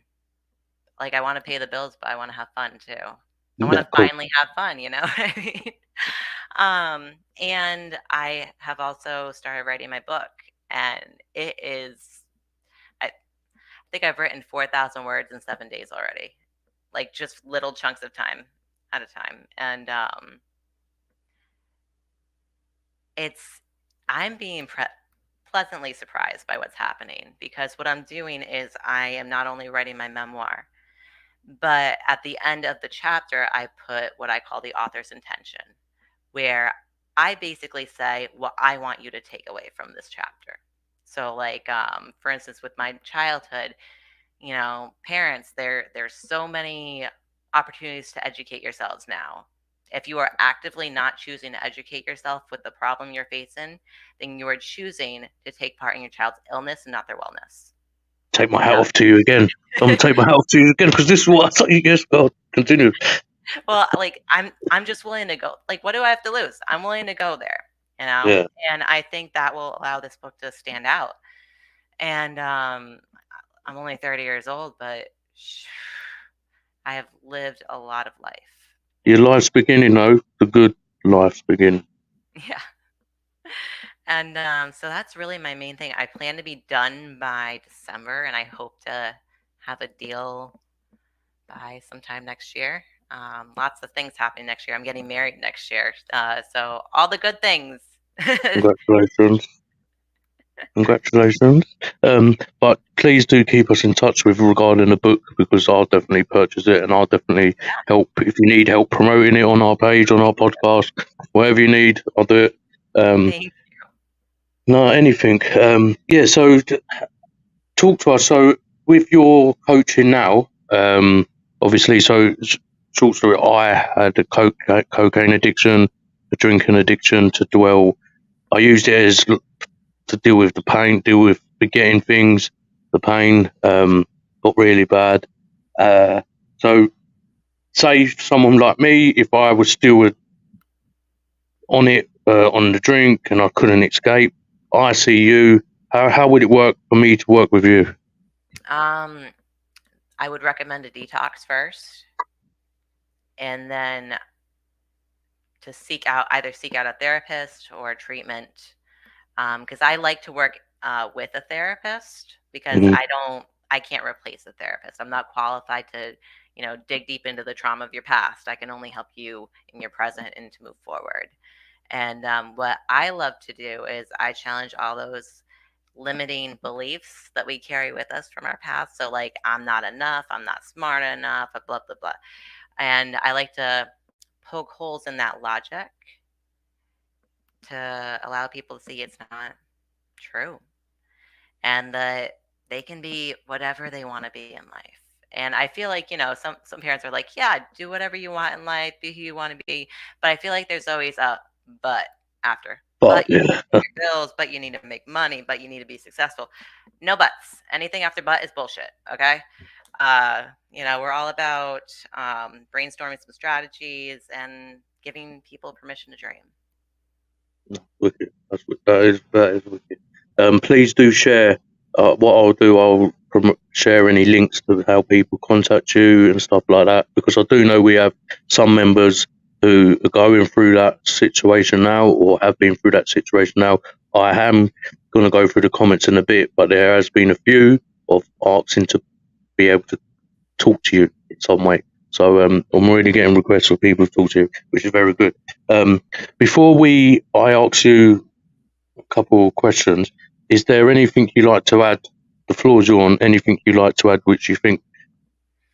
like I want to pay the bills, but I want to have fun too. I want Yeah, to cool. finally have fun, you know what I mean? And I have also started writing my book, and it is, I think I've written 4,000 words in 7 days already, like just little chunks of time at a time. And I'm being pleasantly surprised by what's happening, because what I'm doing is I am not only writing my memoir, but at the end of the chapter, I put what I call the author's intention, where I basically say what I want you to take away from this chapter. So, like, for instance, with my childhood, parents, there's so many opportunities to educate yourselves now. If you are actively not choosing to educate yourself with the problem you're facing, then you are choosing to take part in your child's illness and not their wellness. Take my hat off to you again. I'm gonna take my hat off to you again because this is what I thought you guys got. Continue. Well, like I'm just willing to go. Like, what do I have to lose? I'm willing to go there, Yeah. And I think that will allow this book to stand out. And I'm only 30 years old, but I have lived a lot of life. Your life's beginning, though. The good life's beginning. Yeah. And so that's really my main thing. I plan to be done by December, and I hope to have a deal by sometime next year. Lots of things happening next year. I'm getting married next year. So all the good things. Congratulations. Congratulations. But please do keep us in touch with regarding the book, because I'll definitely purchase it, and I'll definitely help if you need help promoting it on our page, on our podcast, whatever you need, I'll do it. Thank you. No, anything. Yeah, so talk to us. So with your coaching now, obviously, so short story, I had a cocaine addiction, a drinking addiction to dwell. I used it as to deal with the pain, deal with forgetting things, the pain, got really bad. So say someone like me, if I was still on it, on the drink, and I couldn't escape, I see you. How would it work for me to work with you? I would recommend a detox first, and then to either seek out a therapist or treatment. Because I like to work with a therapist, because I can't replace a therapist. I'm not qualified to, dig deep into the trauma of your past. I can only help you in your present and to move forward. And what I love to do is I challenge all those limiting beliefs that we carry with us from our past. So, like, I'm not enough, I'm not smart enough, blah, blah, blah. And I like to poke holes in that logic to allow people to see it's not true, and that they can be whatever they want to be in life. And I feel like, some parents are like, yeah, do whatever you want in life, be who you want to be. But I feel like there's always a but after. But you need to pay your bills, but you need to make money, but you need to be successful. No buts. Anything after but is bullshit. Okay. We're all about brainstorming some strategies and giving people permission to dream. Wicked. That is wicked. Please do share. What I'll do, I'll share any links to how people contact you and stuff like that, because I do know we have some members who are going through that situation now, or have been through that situation now. I am going to go through the comments in a bit, but there has been a few of asking to be able to talk to you in some way. So I'm already getting requests for people to talk to you, which is very good. Before I ask you a couple of questions, is there anything you like to add? The floor is yours. Anything you like to add which you think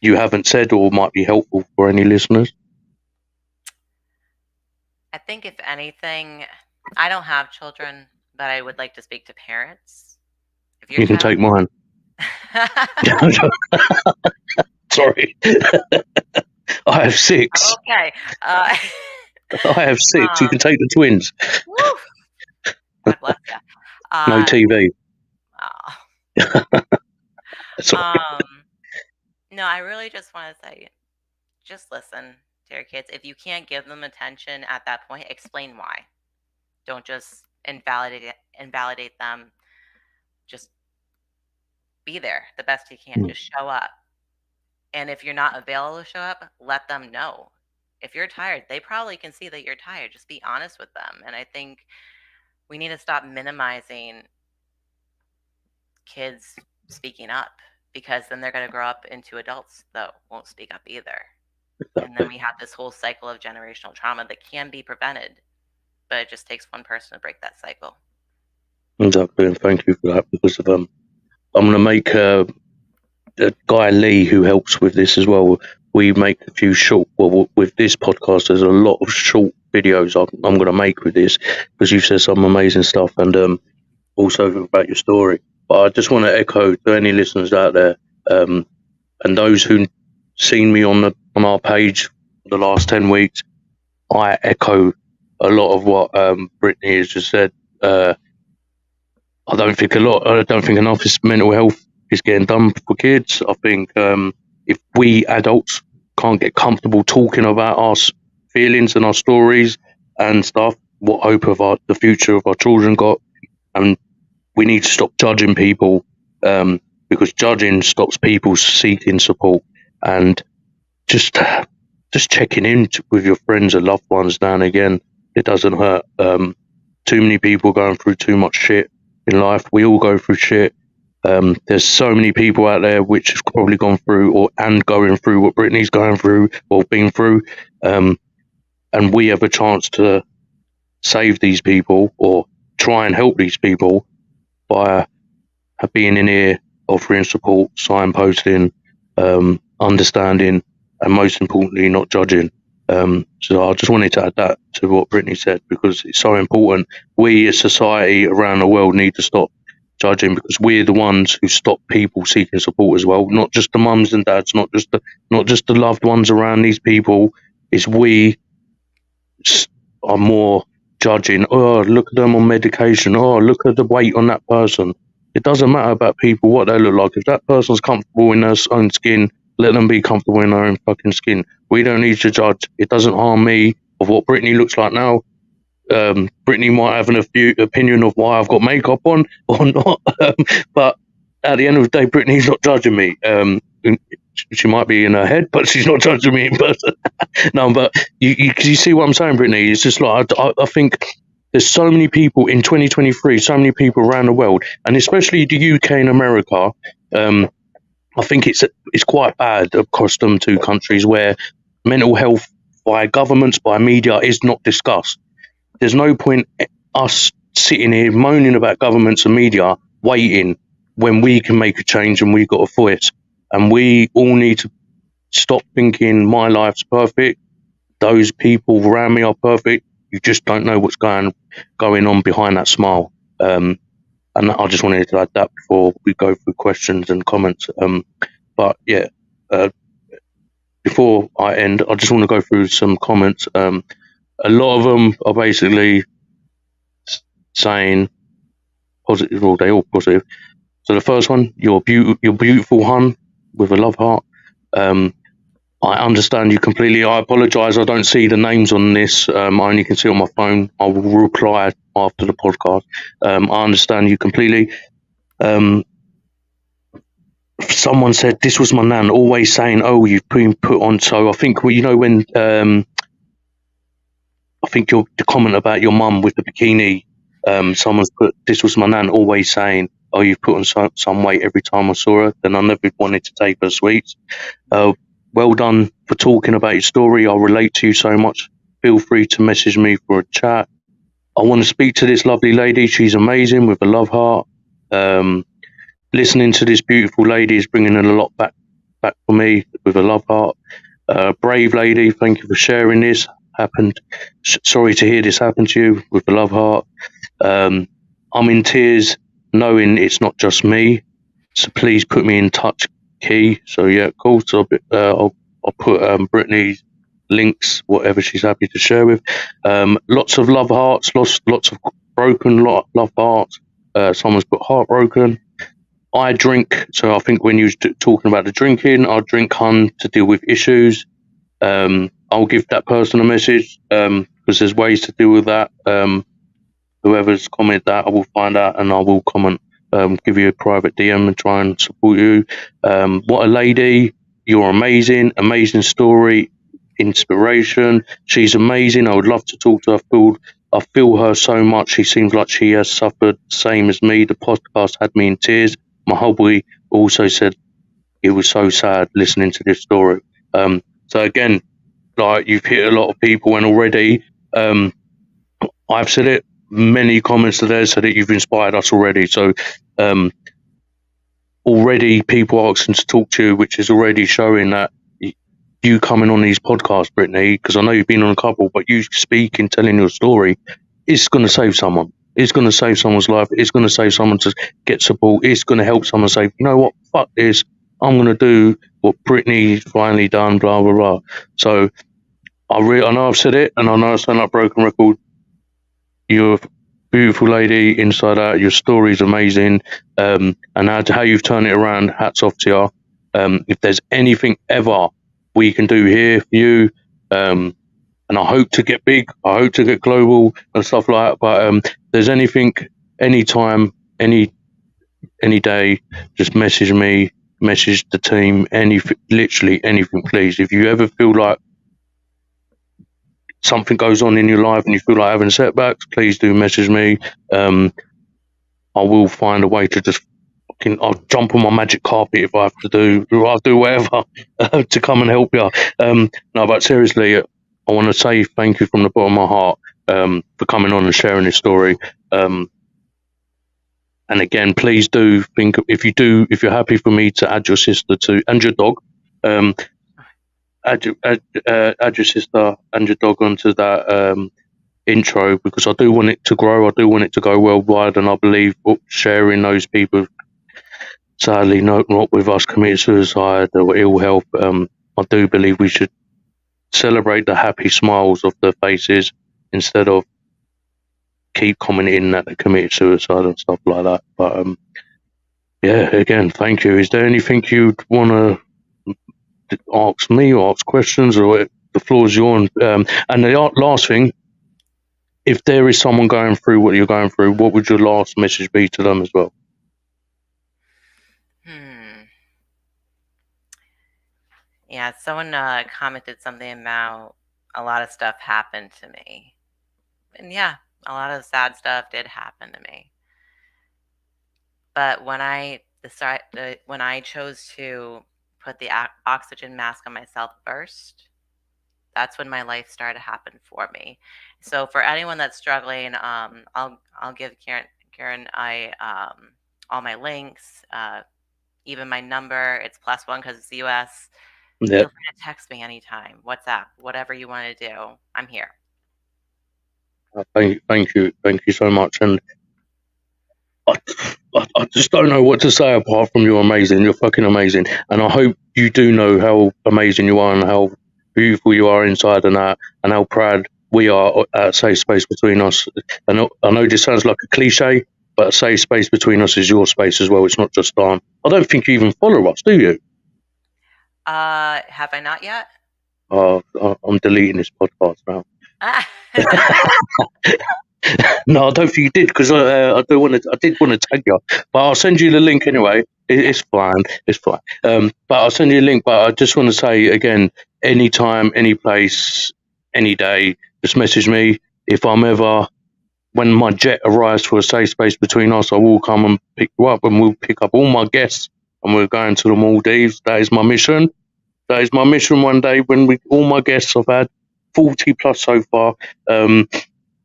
you haven't said or might be helpful for any listeners? I think if anything, I don't have children, but I would like to speak to parents. If your You can take mine. Sorry. I have 6. Okay. I have 6. You can take the twins. Woo. God bless you. No TV. Sorry. No, I really just want to say, just listen to your kids. If you can't give them attention at that point, explain why. Don't just invalidate them. Just be there the best you can. Just show up. And if you're not available to show up, let them know. If you're tired, they probably can see that you're tired. Just be honest with them. And I think we need to stop minimizing kids speaking up, because then they're going to grow up into adults that won't speak up either. And then we have this whole cycle of generational trauma that can be prevented, but it just takes one person to break that cycle. Exactly, and thank you for that, because of I'm going to make a guy Lee, who helps with this as well. We make a few short. Well, with this podcast, there's a lot of short videos I'm going to make with this, because you've said some amazing stuff, and also about your story. But I just want to echo to any listeners out there, and those who've seen me on our page for the last 10 weeks. I echo a lot of what Brittany has just said. I don't think enough mental health is getting done for kids. I think if we adults can't get comfortable talking about our feelings and our stories and stuff, what hope of the future of our children got? And we need to stop judging people, because judging stops people seeking support. And just checking in with your friends and loved ones now and again, it doesn't hurt. Too many people going through too much shit in life. We all go through shit. There's so many people out there which have probably gone through going through what Brittany's going through or been through, and we have a chance to save these people or try and help these people by being in here, offering support, signposting, understanding, and most importantly, not judging. So I just wanted to add that to what Brittany said, because it's so important. We as society around the world need to stop judging, because we're the ones who stop people seeking support as well. Not just the mums and dads, not just the loved ones around these people. It's we are more judging. Oh, look at them on medication. Oh, look at the weight on that person. It doesn't matter about people, what they look like. If that person's comfortable in their own skin, let them be comfortable in their own fucking skin. We don't need to judge. It doesn't harm me of what Brittany looks like now. Brittany might have an opinion of why I've got makeup on or not, but at the end of the day, Brittany's not judging me. She might be in her head, but she's not judging me in person. No, but you see what I'm saying, Brittany? It's just like I think there's so many people in 2023, so many people around the world, and especially the UK and America. I think it's quite bad across them two countries where mental health by governments, by media, is not discussed. There's no point us sitting here moaning about governments and media, waiting when we can make a change and we've got a voice. And we all need to stop thinking my life's perfect. Those people around me are perfect. You just don't know what's going on behind that smile. And I just wanted to add that before we go through questions and comments. But yeah, before I end, I just want to go through some comments. A lot of them are basically saying positive, or they all positive. So the first one, you're beautiful, hun, with a love heart. I understand you completely. I apologise, I don't see the names on this. I only can see on my phone. I will reply after the podcast. I understand you completely. Someone said, this was my nan, always saying, oh, you've been put on. So I think, when I think the comment about your mum with the bikini, someone's put, this was my nan, always saying, oh, you've put on some weight every time I saw her. Then I never wanted to take her sweets. Well done for talking about your story. I relate to you so much. Feel free to message me for a chat. I want to speak to this lovely lady. She's amazing with a love heart. Listening to this beautiful lady is bringing a lot back for me with a love heart. Brave lady, thank you for sharing this. happened. Sorry to hear this happened to you with the love heart. I'm in tears knowing it's not just me. So please put me in touch, Key. So yeah, cool. So I'll put Brittany's links, whatever she's happy to share with. Lots of love hearts, lots of broken love hearts. Someone's put heartbroken. I drink, so I think when you were talking about the drinking, I'll drink to deal with issues. I'll give that person a message because there's ways to deal with that. Whoever's commented that, I will find out and I will comment, give you a private DM and try and support you. What a lady. You're amazing. Amazing story. Inspiration. She's amazing. I would love to talk to her. I feel her so much. She seems like she has suffered the same as me. The podcast had me in tears. My hubby also said it was so sad listening to this story. So again, like, you've hit a lot of people, and already I've said it. Many comments today said that you've inspired us already. So already people asking to talk to you, which is already showing that you coming on these podcasts, Brittany, because I know you've been on a couple, but you speaking, telling your story, it's going to save someone. It's going to save someone's life. It's going to save someone to get support. It's going to help someone say, you know what, fuck this. I'm going to do what Brittany's finally done, blah, blah, blah. So I know I've said it, and I know I sound like a broken record. You're a beautiful lady inside out. Your story's amazing. And how you've turned it around, hats off to you. If there's anything ever we can do here for you, and I hope to get big, I hope to get global and stuff like that, but there's anything, anytime, any day, just message me, message the team, literally anything, please. If you ever feel like something goes on in your life and you feel like having setbacks, please do message me. I will find a way to just I'll jump on my magic carpet if I have to do. I'll do whatever to come and help you. No, but seriously, I want to say thank you from the bottom of my heart for coming on and sharing this story. And again, please do think, if you're happy for me to add your sister and your dog, add your sister and your dog onto that intro, because I do want it to grow. I do want it to go worldwide, and I believe sharing those people, sadly not with us, committed suicide or ill health, I do believe we should celebrate the happy smiles of their faces instead of keep commenting that they committed suicide and stuff like that. But yeah, again, thank you. Is there anything you'd want to ask me or ask questions, or the floor is yours? And the last thing, if there is someone going through what you're going through, what would your last message be to them as well? Yeah, someone commented something about a lot of stuff happened to me. And yeah, a lot of sad stuff did happen to me. But when I chose to put the oxygen mask on myself first, that's when my life started to happen for me. So for anyone that's struggling, I'll give Kieran all my links, even my number. It's +1 because it's the US. Yep. Feel free to text me anytime, WhatsApp, whatever you want to do. I'm here. Thank you so much. And I just don't know what to say apart from you're amazing. You're fucking amazing, and I hope you do know how amazing you are and how beautiful you are inside and out, and how proud we are at a safe space between us. And I know this sounds like a cliche, but a safe space between us is your space as well. It's not just I don't think you even follow us, do you? Have I not yet? I'm deleting this podcast now. No, I don't think you did, because I did want to tag you, but I'll send you the link anyway. It's fine. But I'll send you a link. But I just want to say again, anytime, any place, any day, just message me. If I'm ever, when my jet arrives for a safe space between us, I will come and pick you up, and we'll pick up all my guests, and we're going to the Maldives. That is my mission. One day, when all my guests I've had, 40 plus so far,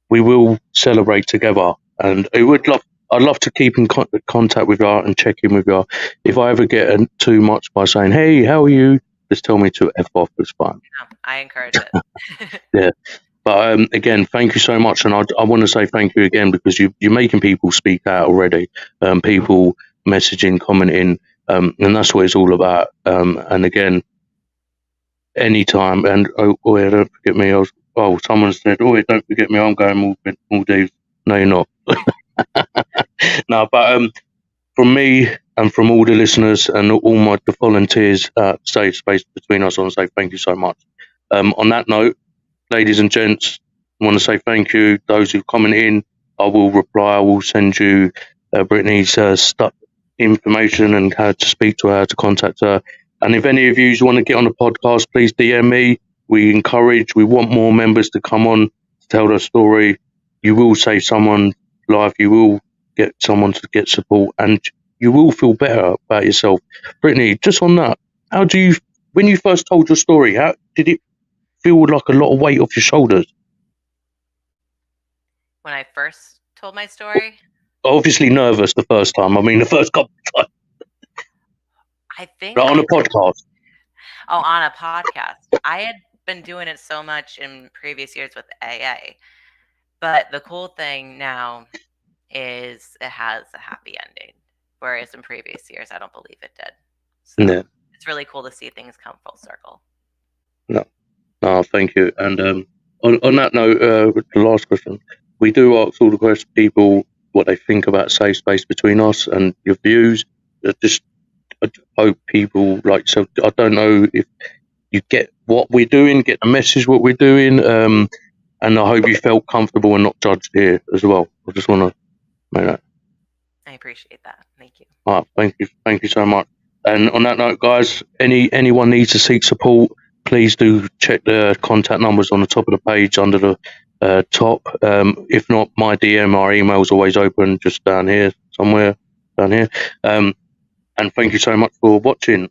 we will celebrate together. And I'd love to keep in contact with you and check in with you. If I ever get too much by saying, hey, how are you? just tell me to F off. It's fine. I encourage it. Yeah. But again, thank you so much, and I want to say thank you again because you're making people speak out already. People messaging, commenting, and that's what it's all about. And again, anytime, and don't forget me. Someone said, don't forget me. I'm going Maldives. No, you're not. No, but from me and from all the listeners and all the volunteers at Safe Space Between Us, I want to say thank you so much. On that note, ladies and gents, I want to say thank you. Those who comment in, I will reply. I will send you Brittany's information and how to speak to her, how to contact her. And if any of you want to get on the podcast, please DM me. We want more members to come on to tell their story. You will save someone's life. You will get someone to get support, and you will feel better about yourself. Brittany, just on that, when you first told your story, how did it feel like a lot of weight off your shoulders? When I first told my story? Obviously nervous the first time. I mean, the first couple of times. I think on a podcast. Oh, on a podcast. I had been doing it so much in previous years with AA. But the cool thing now is it has a happy ending. Whereas in previous years, I don't believe it did. So Yeah. It's really cool to see things come full circle. No, thank you. And on that note, the last question, we do ask all the people what they think about Safe Space Between Us and your views. I hope people like yourself, I don't know if you get what we're doing, get the message what we're doing, and I hope you felt comfortable and not judged here as well. I just want to make that. I appreciate that. Thank you. All right, thank you so much. And on that note, guys, anyone needs to seek support, please do check the contact numbers on the top of the page under the top. If not, my DM, our email is always open, just down here, somewhere down here. And thank you so much for watching.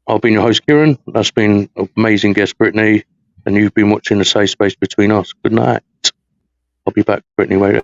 I've been your host, Kieran. That's been an amazing guest, Brittany. And you've been watching the Safe Space Between Us. Good night. I'll be back, Brittany, later.